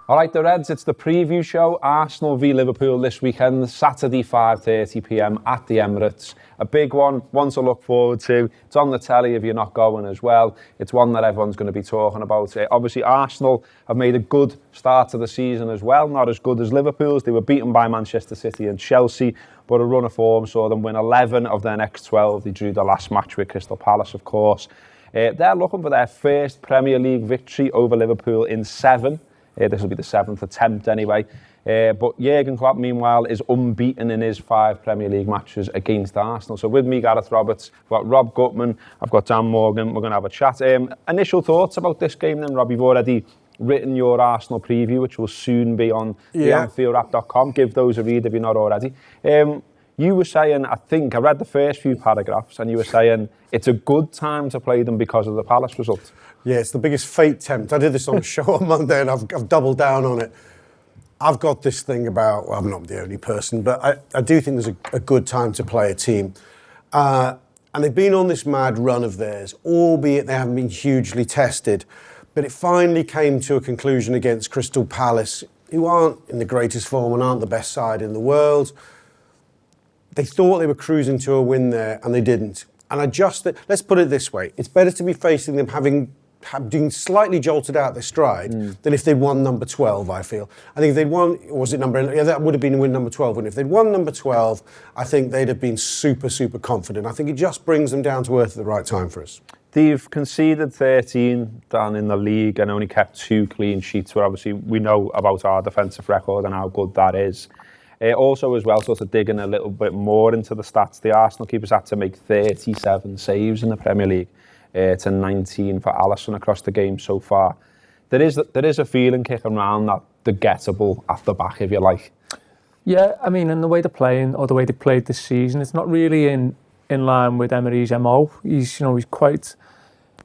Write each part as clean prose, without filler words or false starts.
All right, the Reds, it's the preview show. Arsenal v Liverpool this weekend, Saturday, 5:30pm at the Emirates. A big one to look forward to. It's on the telly if you're not going as well. It's one that everyone's going to be talking about. Obviously, Arsenal have made a good start to the season as well. Not as good as Liverpool's. They were beaten by Manchester City and Chelsea, but a run of form saw them win 11 of their next 12. They drew the last match with Crystal Palace, of course. They're looking for their first Premier League victory over Liverpool in 7. This will be the 7th attempt anyway. But Jurgen Klopp, meanwhile, is unbeaten in his 5 Premier League matches against Arsenal. So with me, Gareth Roberts, I've got Rob Gutmann, I've got Dan Morgan. We're going to have a chat. Initial thoughts about this game then, Rob? You've already written your Arsenal preview, which will soon be on the AnfieldApp.com. Give those a read if you're not already. You were saying, I think, I read the first few paragraphs, and you were saying it's a good time to play them because of the Palace result. Yeah, it's the biggest fate tempt. I did this on a show on Monday and I've doubled down on it. I've got this thing about, well, I'm not the only person, but I do think there's a good time to play a team. And they've been on this mad run of theirs, albeit they haven't been hugely tested. But it finally came to a conclusion against Crystal Palace, who aren't in the greatest form and aren't the best side in the world. They thought they were cruising to a win there and they didn't. And let's put it this way, it's better to be facing them having slightly jolted out their stride than if they'd won number 12, I feel. I think if they'd won, or was it number 11? Yeah, that would have been win number 12. And if they'd won number 12, I think they'd have been super, super confident. I think it just brings them down to earth at the right time for us. They've conceded 13 down in the league and only kept 2 clean sheets, where obviously we know about our defensive record and how good that is. Also as well, sort of digging a little bit more into the stats, the Arsenal keepers had to make 37 saves in the Premier League. To 19 for Alisson across the game so far. There is a feeling kicking around that they're gettable at the back, if you like. Yeah, I mean, and the way they're playing, or the way they played this season, it's not really in line with Emery's MO. He's quite,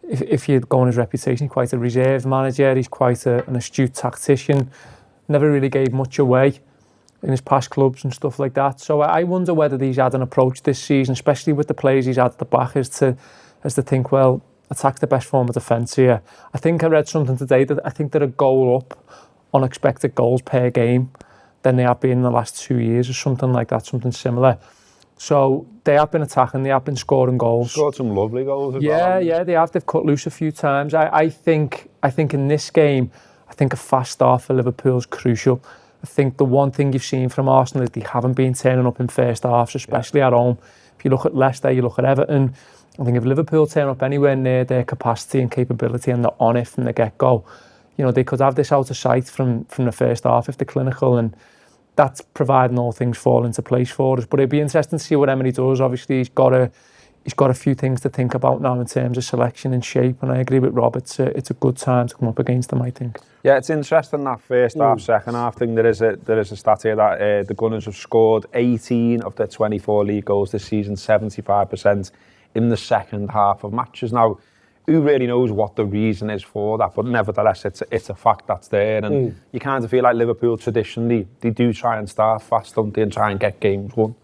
if you go on his reputation, he's quite a reserved manager. He's quite an astute tactician. Never really gave much away in his past clubs and stuff like that. So I wonder whether he's had an approach this season, especially with the players he's had at the back, as to think, well, attack's the best form of defence here. I think I read something today that I think they're a goal up on expected goals per game than they have been in the last 2 years or something like that, something similar. So they have been attacking, they have been scoring goals. Scored some lovely goals as well. Yeah, they have. They've cut loose a few times. I think in this game, I think a fast start for Liverpool is crucial. I think the one thing you've seen from Arsenal is they haven't been turning up in first halves, especially at home. If you look at Leicester, you look at Everton, I think if Liverpool turn up anywhere near their capacity and capability and they're on it from the get-go, they could have this out of sight from the first half if they're clinical, and that's providing all things fall into place for us. But it'd be interesting to see what Emery does. Obviously, he's got a few things to think about now in terms of selection and shape, and I agree with Rob, it's a good time to come up against them, I think. Yeah, it's interesting that first half, second half thing. There is a stat here that the Gunners have scored 18 of their 24 league goals this season, 75%. In the second half of matches. Now, who really knows what the reason is for that? But nevertheless, it's a fact that's there. And you kind of feel like Liverpool traditionally, they do try and start fast, don't they, and try and get games won.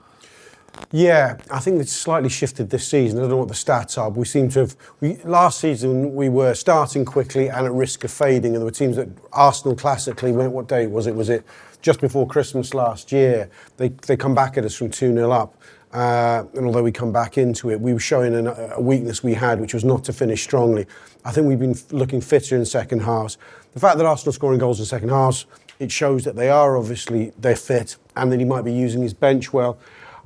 Yeah, I think it's slightly shifted this season. I don't know what the stats are, but we seem to have... last season, we were starting quickly and at risk of fading, and there were teams that Arsenal classically went... What day was it? Was it just before Christmas last year? They come back at us from 2-0 up. And although we come back into it, we were showing a weakness we had, which was not to finish strongly. I think we've been looking fitter in second halves. The fact that Arsenal are scoring goals in second halves, it shows that they're fit, and that he might be using his bench well.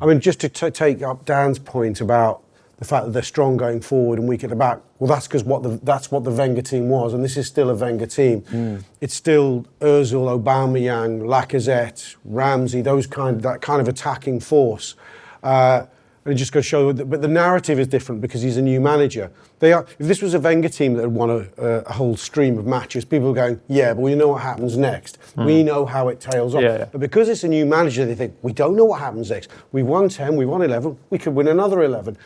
I mean, just to take up Dan's point about the fact that they're strong going forward and weak at the back, well, that's because that's what the Wenger team was, and this is still a Wenger team. It's still Ozil, Aubameyang, Lacazette, Ramsey, that kind of attacking force. And it just goes to show that, but the narrative is different because he's a new manager. If this was a Wenger team that had won a whole stream of matches, people are going, yeah, but we know what happens next. We know how it tails off. Yeah. But because it's a new manager, they think, we don't know what happens next. We won 10, we won 11, we could win another 11.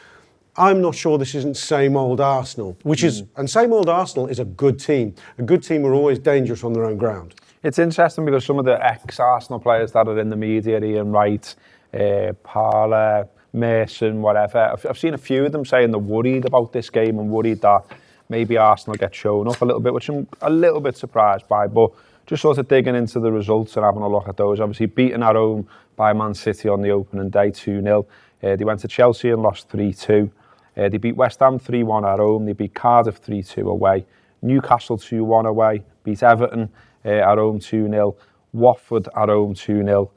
I'm not sure this isn't same old Arsenal, and same old Arsenal is a good team. A good team are always dangerous on their own ground. It's interesting because some of the ex-Arsenal players that are in the media, Ian Wright, Parler, Mason, whatever, I've seen a few of them saying they're worried about this game and worried that maybe Arsenal get shown up a little bit, which I'm a little bit surprised by. But just sort of digging into the results and having a look at those. Obviously, beaten at home by Man City on the opening day 2-0. They went to Chelsea and lost 3-2. They beat West Ham 3-1 at home. They beat Cardiff 3-2 away. Newcastle 2-1 away. Beat Everton at home 2-0. Watford at home 2-0.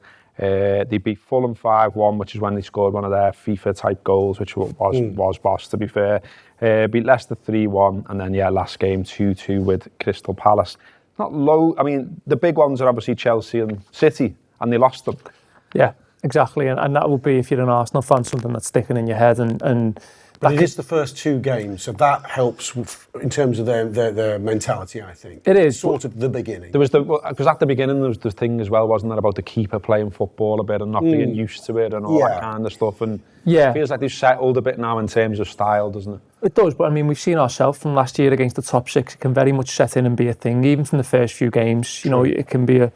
They beat Fulham 5-1, which is when they scored one of their FIFA-type goals, which was boss, to be fair. Beat Leicester 3-1, and then, last game 2-2 with Crystal Palace. Not low. I mean, the big ones are obviously Chelsea and City, and they lost them. Yeah, exactly. And that will be, if you're an Arsenal fan, something that's sticking in your head. And but it is the first 2 games, so that helps in terms of their mentality, I think. It is. Sort of the beginning. There was because at the beginning there was the thing as well, wasn't there, about the keeper playing football a bit and not being used to it and all that kind of stuff. And it feels like they've settled a bit now in terms of style, doesn't it? It does, but I mean, we've seen ourselves from last year against the top 6. It can very much set in and be a thing, even from the first few games. You know, it can be a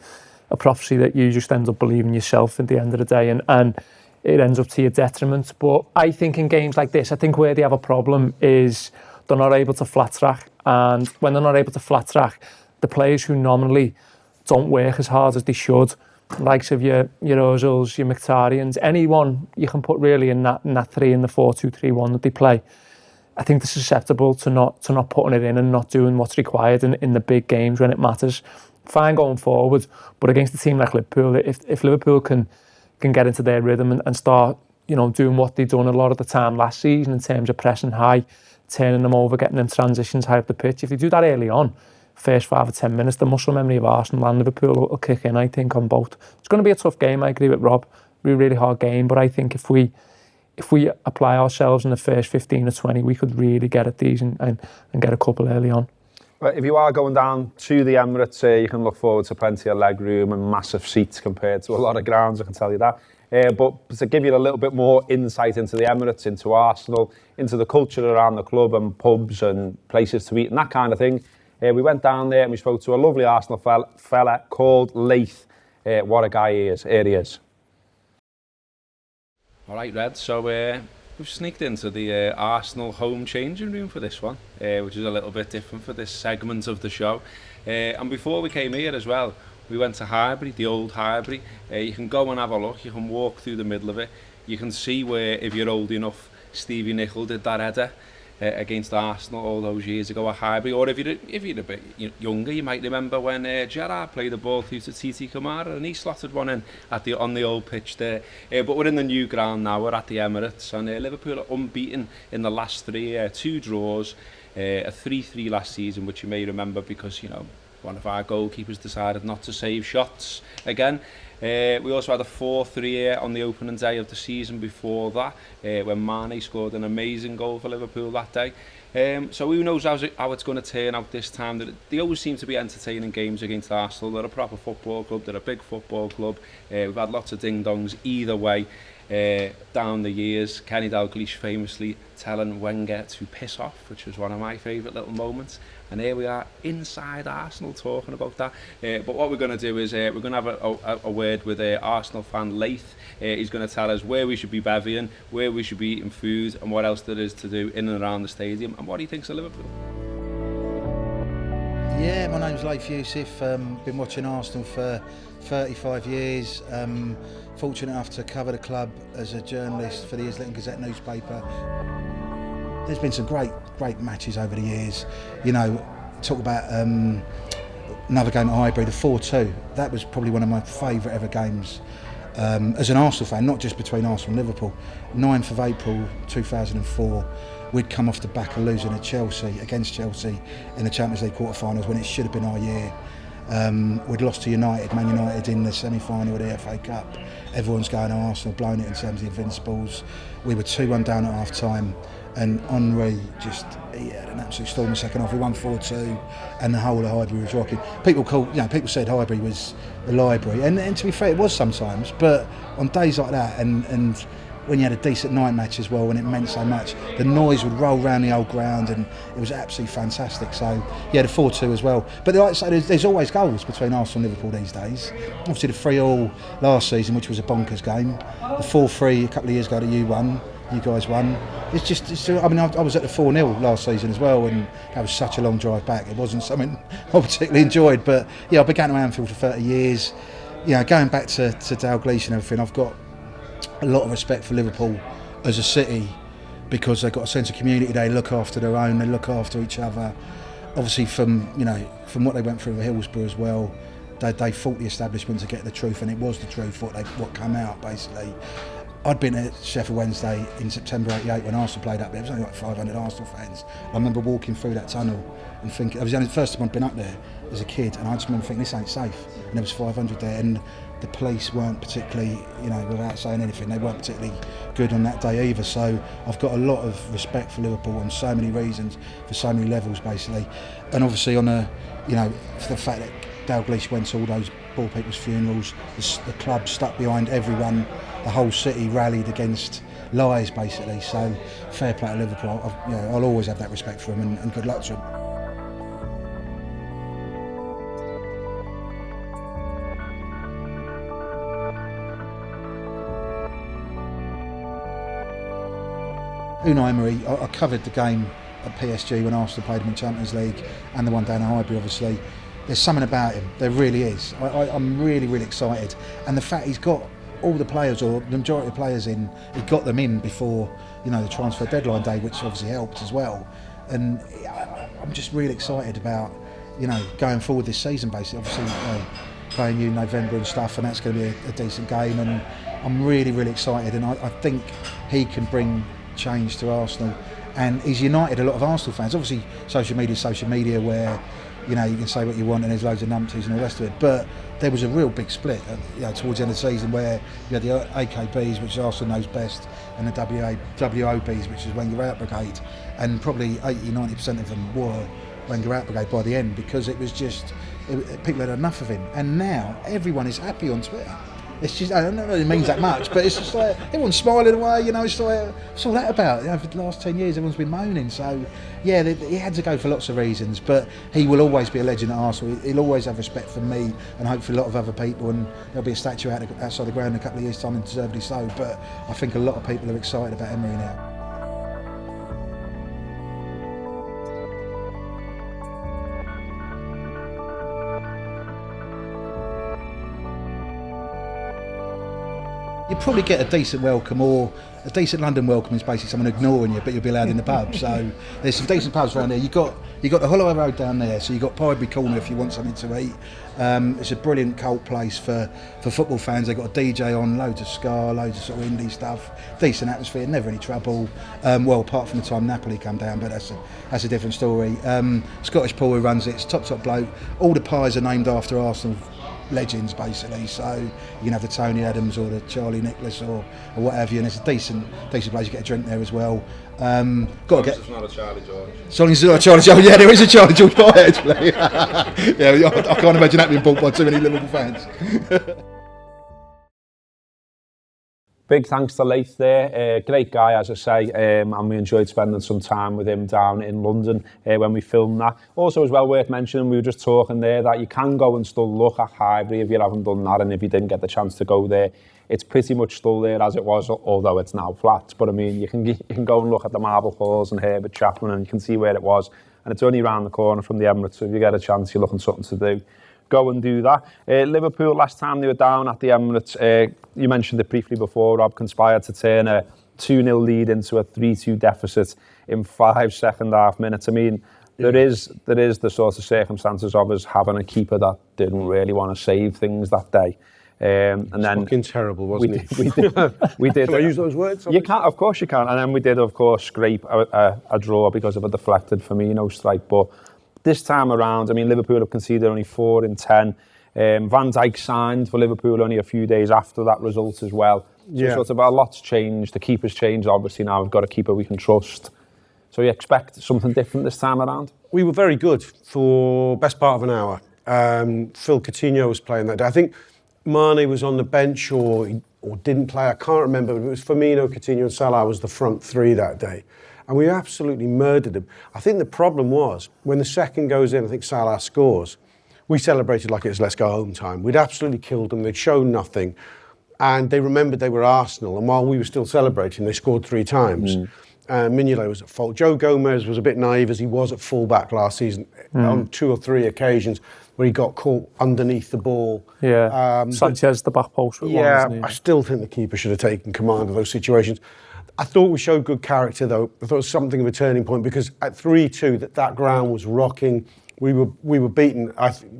prophecy that you just end up believing yourself at the end of the day, and it ends up to your detriment. But I think in games like this, I think where they have a problem is they're not able to flat track. And when they're not able to flat track, the players who nominally don't work as hard as they should, likes of your Ozils, your Mkhitaryan's, anyone you can put really in that 3 in the 4-2-3-1 that they play, I think they're susceptible to not putting it in and not doing what's required in the big games when it matters. Fine going forward, but against a team like Liverpool, if Liverpool can get into their rhythm and start, doing what they've done a lot of the time last season in terms of pressing high, turning them over, getting them transitions high up the pitch. If they do that early on, first 5 or 10 minutes, the muscle memory of Arsenal and Liverpool will kick in, I think, on both. It's going to be a tough game, I agree with Rob. It'll be a really hard game, but I think if we apply ourselves in the first 15 or 20, we could really get at these and get a couple early on. But if you are going down to the Emirates, you can look forward to plenty of leg room and massive seats compared to a lot of grounds, I can tell you that. But to give you a little bit more insight into the Emirates, into Arsenal, into the culture around the club and pubs and places to eat and that kind of thing, we went down there and we spoke to a lovely Arsenal fella called Layth. What a guy he is. Here he is. All right, Red, so we've sneaked into the Arsenal home changing room for this one, which is a little bit different for this segment of the show. And before we came here as well, we went to Highbury, the old Highbury. You can go and have a look, you can walk through the middle of it. You can see where, if you're old enough, Stevie Nicol did that header against Arsenal all those years ago at Highbury. Or if you're a bit younger, you might remember when Gerrard played the ball through to Titi Kamara and he slotted one in on the old pitch there. But we're in the new ground now, we're at the Emirates, and Liverpool are unbeaten in the last 3, 2 draws, a 3-3 last season, which you may remember because, one of our goalkeepers decided not to save shots again. We also had a 4-3 on the opening day of the season before that, when Mane scored an amazing goal for Liverpool that day. So who knows how it's going to turn out this time. They always seem to be entertaining games against Arsenal. They're a proper football club, they're a big football club. We've had lots of ding-dongs either way down the years. Kenny Dalglish famously telling Wenger to piss off, which was one of my favourite little moments. And here we are inside Arsenal talking about that. But what we're going to do is we're going to have a word with Arsenal fan Layth. He's going to tell us where we should be bevying, where we should be eating food, and what else there is to do in and around the stadium, and what he thinks of Liverpool. Yeah, my name's Layth Yousif. Been watching Arsenal for 35 years. Fortunate enough to cover the club as a journalist for the Islington Gazette newspaper. There's been some great matches over the years. Talk about another game at Highbury, the 4-2. That was probably one of my favourite ever games as an Arsenal fan, not just between Arsenal and Liverpool. 9th of April 2004, we'd come off the back of losing against Chelsea in the Champions League quarter-finals when it should have been our year. We'd lost to Man United in the semi-final of the FA Cup. Everyone's going to Arsenal, blowing it in terms of the Invincibles. We were 2-1 down at half-time, and Henry he had an absolute storm in the second half. We won 4-2, and the whole of Highbury was rocking. People said Highbury was the library, and to be fair, it was sometimes. But on days like that, and when you had a decent night match as well, when it meant so much, the noise would roll around the old ground, and it was absolutely fantastic. So yeah, the 4-2 as well. But like I say, there's always goals between Arsenal and Liverpool these days. Obviously the 3-3 last season, which was a bonkers game. The 4-3 a couple of years ago that you won. you guys won. I mean, I was at the 4-0 last season as well, and that was such a long drive back. It wasn't something I particularly enjoyed, but yeah, I've been going to Anfield for 30 years. You know, going back to Dalglish and everything, I've got a lot of respect for Liverpool as a city because they've got a sense of community. They look after their own, they look after each other. Obviously, from what they went through with Hillsborough as well, they fought the establishment to get the truth, and it was the truth what came out basically. I'd been at Sheffield Wednesday in September '88 when Arsenal played up there. There was only like 500 Arsenal fans. I remember walking through that tunnel and thinking, it was the first time I'd been up there as a kid, and I just remember thinking, this ain't safe. And there was 500 there, and the police weren't particularly, without saying anything, they weren't particularly good on that day either. So I've got a lot of respect for Liverpool on so many reasons, for so many levels basically. And obviously for the fact that Dalglish went to all those poor people's funerals, the club stuck behind everyone, the whole city rallied against lies basically. So fair play to Liverpool. I'll always have that respect for them, and good luck to them. Unai Emery, I covered the game at PSG when Arsenal played him in Champions League, and the one down at Highbury obviously. There's something about him, there really is. I'm really, really excited. And the fact he's got all the players, or the majority of players in, he got them in before the transfer deadline day, which obviously helped as well. And I'm just really excited about going forward this season basically. Obviously playing you in November and stuff, and that's going to be a decent game, and I'm really, really excited, and I think he can bring change to Arsenal, and he's united a lot of Arsenal fans. Obviously social media where you can say what you want and there's loads of numpties and all the rest of it, but there was a real big split towards the end of the season where you had the AKBs, which Arsenal knows best, and the WOBs, which is Wenger Out Brigade, and probably 80-90% of them were Wenger Out Brigade by the end, because it was just people had enough of him. And now everyone is happy on Twitter. It's just, I don't know if it means that much, but it's just like everyone's smiling away, it's like, what's all that about? For the last 10 years everyone's been moaning, so yeah, he had to go for lots of reasons, but he will always be a legend at Arsenal. He'll always have respect from me and hopefully a lot of other people, and there'll be a statue outside the ground in a couple of years' time, and deservedly so, but I think a lot of people are excited about Emery now. You probably get a decent welcome, or a decent London welcome is basically someone ignoring you, but you'll be allowed in the pub. So there's some decent pubs around there. You got the Holloway Road down there, so you got Piedbury Corner if you want something to eat. It's a brilliant cult place for football fans. They've got a DJ on, loads of ska, loads of sort of indie stuff. Decent atmosphere, never any trouble. Well, apart from the time Napoli come down, but that's a different story. Scottish Paul who runs it, it's top bloke. All the pies are named after Arsenal legends basically, so you can have the Tony Adams or the Charlie Nicholas or what have you, and it's a decent place. You get a drink there as well. It's not a Charlie George. It's not a Charlie George. Yeah, there is a Charlie George pie actually. Yeah, I can't imagine that being bought by too many Liverpool fans. Big thanks to Layth there, great guy as I say, and we enjoyed spending some time with him down in London when we filmed that. Also as well worth mentioning, we were just talking there that you can go and still look at Highbury if you haven't done that, and if you didn't get the chance to go there, it's pretty much still there as it was, although it's now flats. But I mean, you can go and look at the marble halls and Herbert Chapman, and you can see where it was, and it's only around the corner from the Emirates, so if you get a chance, you're looking for something to do, go and do that. Liverpool, last time they were down at the Emirates, you mentioned it briefly before, Rob, conspired to turn a 2-0 lead into a 3-2 deficit in 5 second-half minutes. I mean, there is the sort of circumstances of us having a keeper that didn't really want to save things that day. And then fucking terrible, wasn't he? We did. Can I use those words? You can, of course you can. And then we did, of course, scrape a draw because of a deflected Firmino strike. But this time around, I mean, Liverpool have conceded only 4 in 10. Van Dijk signed for Liverpool only a few days after that result as well. So sort of a lot's changed. The keeper's changed, obviously. Now we've got a keeper we can trust. So you expect something different this time around? We were very good for best part of an hour. Phil Coutinho was playing that day. I think Mane was on the bench or didn't play. I can't remember. But it was Firmino, Coutinho and Salah was the front three that day. And we absolutely murdered them. I think the problem was, when the second goes in, I think Salah scores, we celebrated like it was let's go home time. We'd absolutely killed them. They'd shown nothing. and they remembered they were Arsenal, and while we were still celebrating, they scored 3 times. Mignolet was at fault. Joe Gomez was a bit naive, as he was at full-back last season on 2 or 3 occasions where he got caught underneath the ball. Sanchez, the back post with one, isn't he? I still think the keeper should have taken command of those situations. I thought we showed good character, though. I thought it was something of a turning point, because at 3-2, that ground was rocking. We were beaten.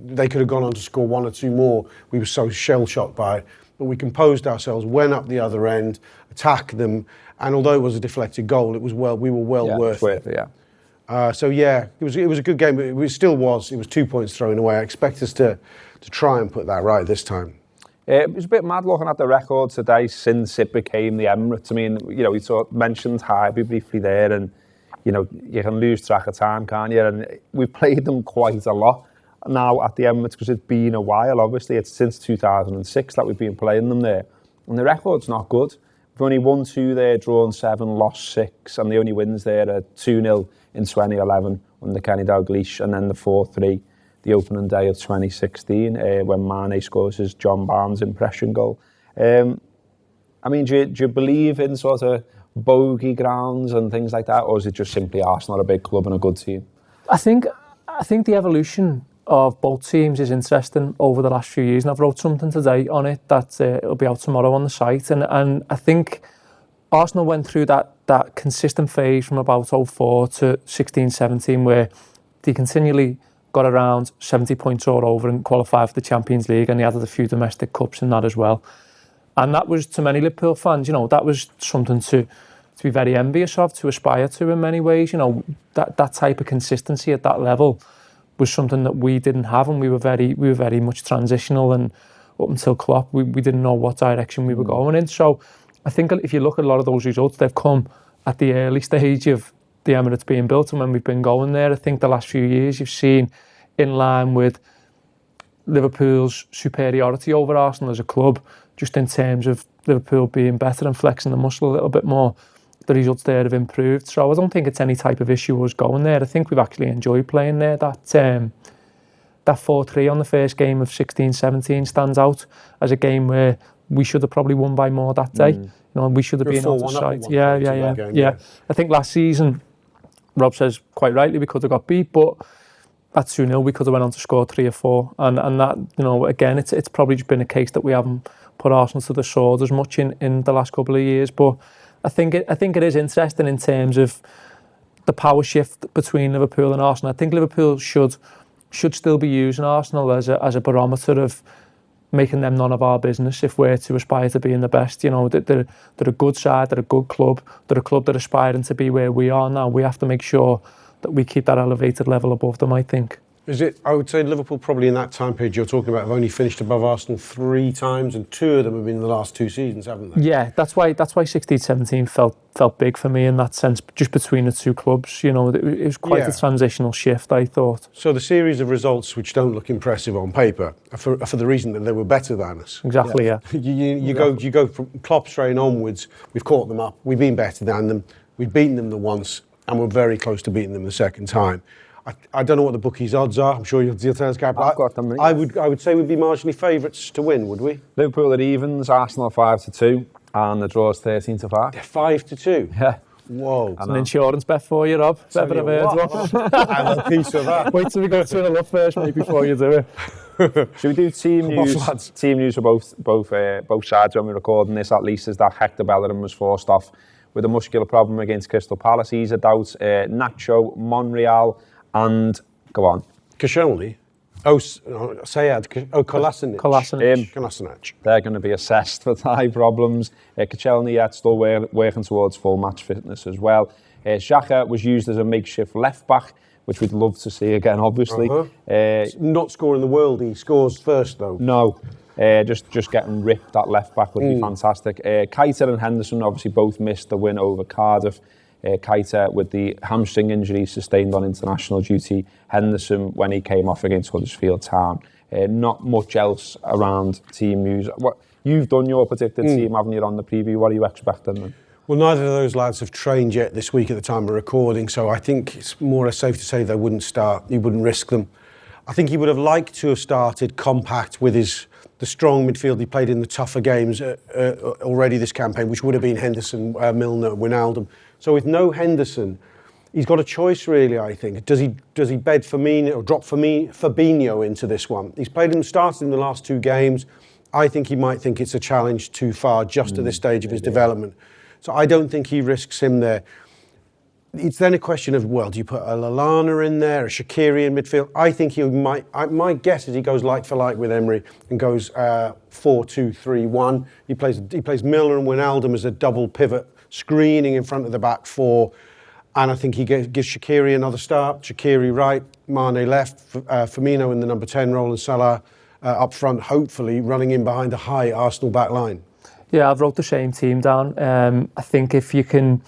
They could have gone on to score 1 or 2 more. We were so shell-shocked by it. But we composed ourselves, went up the other end, attacked them, and although it was a deflected goal, we were well worth it. It was a good game, but it still was. It was 2 points thrown away. I expect us to try and put that right this time. It was a bit mad looking at the record today since it became the Emirates. I mean, we mentioned Highbury briefly there, and you can lose track of time, can't you? And we've played them quite a lot now at the Emirates, because it's been a while. Obviously, it's since 2006 that we've been playing them there, and the record's not good. We've only won 2 there, drawn 7, lost 6, and the only wins there are 2-0 in 2011 under Kenny Dalglish, and then the 4-3 the opening day of 2016 when Mane scores his John Barnes impression goal. Do you believe in sort of bogey grounds and things like that, or is it just simply Arsenal are a big club and a good team? I think the evolution of both teams is interesting over the last few years, and I've wrote something today on it that it'll be out tomorrow on the site, and I think Arsenal went through that consistent phase from about 04 to 16-17 where they continually got around 70 points or over and qualified for the Champions League, and they added a few domestic cups in that as well. And that was, to many Liverpool fans, that was something to be very envious of, to aspire to in many ways. That type of consistency at that level was something that we didn't have, and we were very much transitional, and up until Klopp, we didn't know what direction we were going in. So I think if you look at a lot of those results, they've come at the early stage of the Emirates being built, and when we've been going there, I think the last few years you've seen, in line with Liverpool's superiority over Arsenal as a club, just in terms of Liverpool being better and flexing the muscle a little bit more, the results there have improved. So I don't think it's any type of issue us going there. I think we've actually enjoyed playing there. That 4-3 on the first game of 16-17 stands out as a game where we should have probably won by more that day. We should have been on the side. Yeah. I think last season, Rob says quite rightly, we could have got beat, but at 2-0 we could have went on to score 3 or 4, and that, again, it's probably just been a case that we haven't put Arsenal to the sword as much in the last couple of years. But I think it is interesting in terms of the power shift between Liverpool and Arsenal. I think Liverpool should still be using Arsenal as a barometer of making them none of our business if we're to aspire to being the best. They're a good side, they're a good club, they're a club that are aspiring to be where we are now. We have to make sure that we keep that elevated level above them, I think. I would say Liverpool probably in that time period you're talking about have only finished above Arsenal 3 times, and 2 of them have been in the last 2 seasons, haven't they? Yeah, that's why 16-17 felt big for me in that sense, just between the 2 clubs. It was quite a transitional shift, I thought. So the series of results which don't look impressive on paper are for the reason that they were better than us. Exactly, yeah. You go from Klopp's reign onwards, we've caught them up, we've been better than them, we've beaten them the once, and we're very close to beating them the second time. I don't know what the bookies' odds are. I'm sure you'll tell us, Gab. I've got them. I would say we'd be marginally favourites to win, would we? Liverpool at evens, Arsenal 5-2, and the draw's 13-5. 5-2 Yeah. Whoa. It's an insurance bet for you, Rob. If ever I've heard one. I have a piece of that. Wait till we go to the first, maybe, before you do it. Should we do team news? Team news for both sides when we're recording this, at least, is that Hector Bellerin was forced off with a muscular problem against Crystal Palace. He's a doubt. Nacho, Monreal, and go on. Koscielny. Kolasinac. They're going to be assessed for thigh problems. Koscielny yet still working towards full match fitness as well. Xhaka was used as a makeshift left back, which we'd love to see again, obviously. Not scoring the world, he scores first though. No. Just getting ripped at left back would be fantastic. Keita and Henderson obviously both missed the win over Cardiff. Keita with the hamstring injury sustained on international duty. Henderson when he came off against Huddersfield Town. Not much else around team news. What you've done your predicted team, haven't you, on the preview? What are you expecting then? Well, neither of those lads have trained yet this week at the time of recording, so I think it's more or less safe to say they wouldn't start. He wouldn't risk them. I think he would have liked to have started compact with his the strong midfield he played in the tougher games already this campaign, which would have been Henderson, Milner, Wijnaldum. So with no Henderson, he's got a choice really, I think. Does he bed Firmino or drop Fabinho into this one? He's started in the last 2 games. I think he might think it's a challenge too far just at this stage of his development. So I don't think he risks him there. It's then a question of, well, do you put a Lallana in there, a Shaqiri in midfield? I think he might. My guess is he goes like for like with Emery and goes 4-2-3-1. He plays Milner and Wijnaldum as a double pivot, screening in front of the back 4. And I think he gives Shaqiri another start. Shaqiri right, Mane left, Firmino in the number 10 role, and Salah up front, hopefully running in behind a high Arsenal back line. Yeah, I've wrote the same team down. I think if you can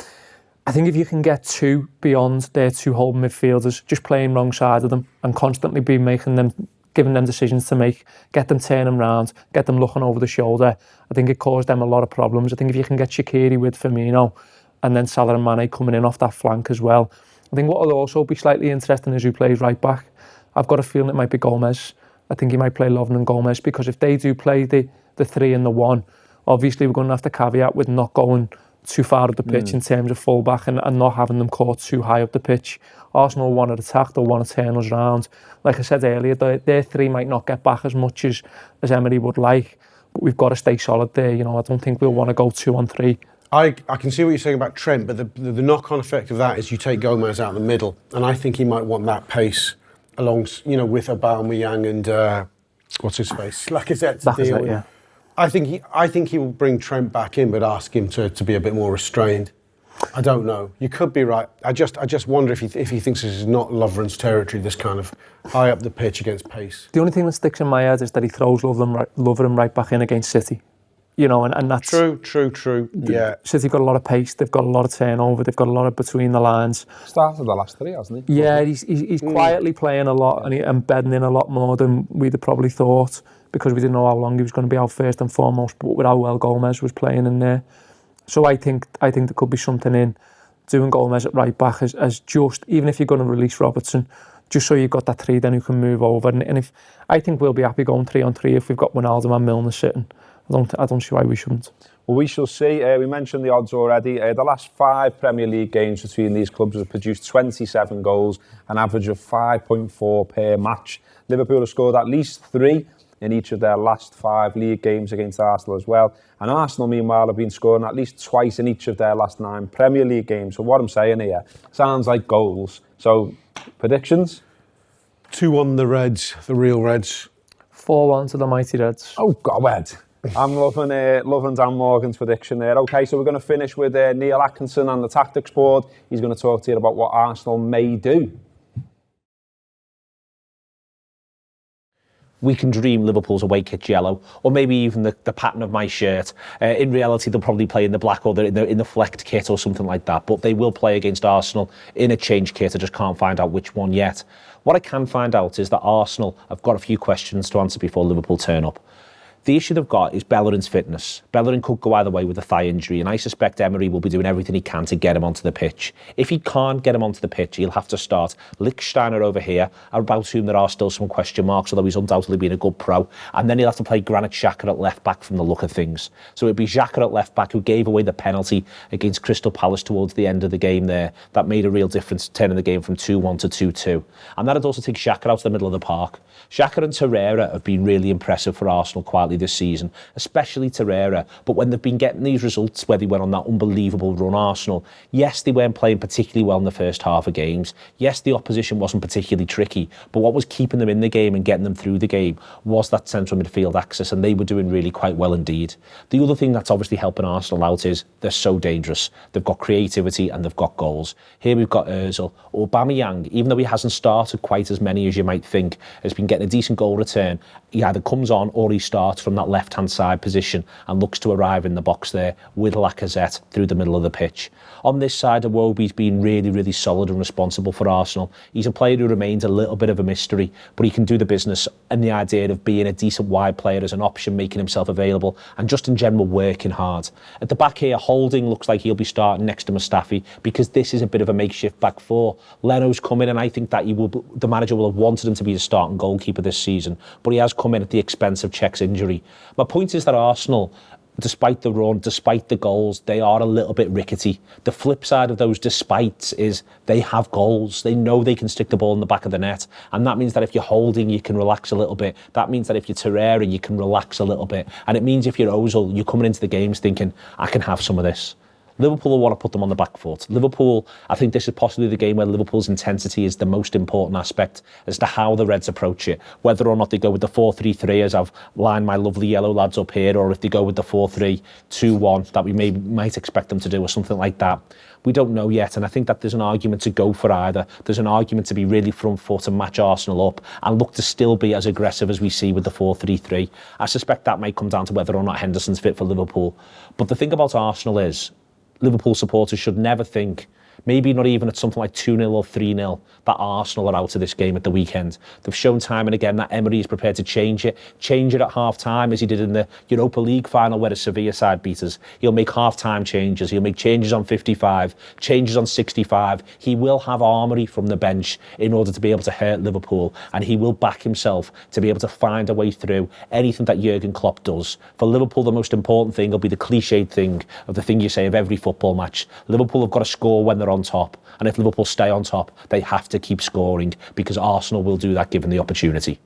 get 2 beyond their 2 holding midfielders, just playing wrong side of them and constantly be giving them decisions to make, get them turning around, get them looking over the shoulder, I think it caused them a lot of problems. I think if you can get Shaqiri with Firmino and then Salah and Mane coming in off that flank as well, I think what will also be slightly interesting is who plays right back. I've got a feeling it might be Gomez. I think he might play Lovren and Gomez, because if they do play the 3 and the 1, obviously we're going to have to caveat with not going too far up the pitch in terms of full-back and not having them caught too high up the pitch. Arsenal want to attack, they'll want to turn us round. Like I said earlier, their 3 might not get back as much as Emery would like, but we've got to stay solid there. You know, I don't think we'll want to go 2-on-3. I can see what you're saying about Trent, but the knock-on effect of that is you take Gomez out in the middle, and I think he might want that pace along, with Aubameyang and what's his face, Lacazette to deal with. Yeah. I think he will bring Trent back in, but ask him to be a bit more restrained. I don't know. You could be right. I just wonder if he thinks this is not Lovren's territory, this kind of high up the pitch against pace. The only thing that sticks in my head is that he throws Lovren right back in against City. And that's... True. Yeah. City got a lot of pace, they've got a lot of turnover, they've got a lot of between the lines. Started the last 3, hasn't he? Yeah, he's quietly playing a lot and bedding in a lot more than we'd have probably thought, because we didn't know how long he was going to be out first and foremost, but with how well Gomez was playing in there. So I think there could be something in doing Gomez at right back as just, even if you're going to release Robertson, just so you've got that 3 then who can move over. And if I think we'll be happy going 3-on-3 if we've got Wijnaldum and Milner sitting. I don't see why we shouldn't. Well, we shall see. We mentioned the odds already. The last 5 Premier League games between these clubs have produced 27 goals, an average of 5.4 per match. Liverpool have scored at least 3 in each of their last 5 league games against Arsenal as well. And Arsenal, meanwhile, have been scoring at least twice in each of their last 9 Premier League games. So what I'm saying here sounds like goals. So, predictions? 2-1 the Reds, the real Reds. 4-1 to the mighty Reds. Oh, God. I'm loving Dan Morgan's prediction there. Okay, so we're going to finish with Neil Atkinson on the tactics board. He's going to talk to you about what Arsenal may do. We can dream Liverpool's away kit yellow, or maybe even the pattern of my shirt. In reality, they'll probably play in the black or in the flecked kit or something like that, but they will play against Arsenal in a change kit. I just can't find out which one yet. What I can find out is that Arsenal have got a few questions to answer before Liverpool turn up. The issue they've got is Bellerin's fitness. Bellerin could go either way with a thigh injury, and I suspect Emery will be doing everything he can to get him onto the pitch. If he can't get him onto the pitch, he'll have to start Lichtsteiner over here, about whom there are still some question marks, although he's undoubtedly been a good pro, and then he'll have to play Granit Xhaka at left back from the look of things. So it'd be Xhaka at left back, who gave away the penalty against Crystal Palace towards the end of the game there. That made a real difference, turning the game from 2-1 to 2-2. And that'd also take Xhaka out to the middle of the park. Xhaka and Torreira have been really impressive for Arsenal quietly this season, especially Torreira. But when they've been getting these results where they went on that unbelievable run, Arsenal, yes, they weren't playing particularly well in the first half of games. Yes, the opposition wasn't particularly tricky, but what was keeping them in the game and getting them through the game was that central midfield access, and they were doing really quite well indeed. The other thing that's obviously helping Arsenal out is they're so dangerous. They've got creativity and they've got goals. Here we've got Ozil. Aubameyang, even though he hasn't started quite as many as you might think, has been getting a decent goal return. He either comes on or he starts from that left-hand side position and looks to arrive in the box there with Lacazette through the middle of the pitch. On this side, Iwobi's been really, really solid and responsible for Arsenal. He's a player who remains a little bit of a mystery, but he can do the business, and the idea of being a decent wide player as an option, making himself available, and just in general working hard. At the back here, Holding looks like he'll be starting next to Mustafi, because this is a bit of a makeshift back four. Leno's come in, and I think that the manager will have wanted him to be the starting goalkeeper this season, but he has come in at the expense of Czech's injury. Emery. My point is that Arsenal, despite the run, despite the goals, they are a little bit rickety. The flip side of those despites is they have goals. They know they can stick the ball in the back of the net. And that means that if you're holding, you can relax a little bit. That means that if you're Torreira, you can relax a little bit. And it means if you're Ozil, you're coming into the games thinking, I can have some of this. Liverpool will want to put them on the back foot. Liverpool, I think this is possibly the game where Liverpool's intensity is the most important aspect as to how the Reds approach it. Whether or not they go with the 4-3-3, as I've lined my lovely yellow lads up here, or if they go with the 4-3-2-1 that we might expect them to do, or something like that. We don't know yet, and I think that there's an argument to go for either. There's an argument to be really front foot and match Arsenal up and look to still be as aggressive as we see with the 4-3-3. I suspect that might come down to whether or not Henderson's fit for Liverpool. But the thing about Arsenal is, Liverpool supporters should never think, maybe not even at something like 2-0 or 3-0, that Arsenal are out of this game at the weekend. They've shown time and again that Emery is prepared to change it at half-time, as he did in the Europa League final where the Sevilla side beat us. He'll make half-time changes, he'll make changes on 55, changes on 65. He will have armoury from the bench in order to be able to hurt Liverpool, and he will back himself to be able to find a way through anything that Jurgen Klopp does. For Liverpool, the most important thing will be the cliched thing of the thing you say of every football match. Liverpool have got to score when they're on top, and if Liverpool stay on top, they have to keep scoring, because Arsenal will do that given the opportunity.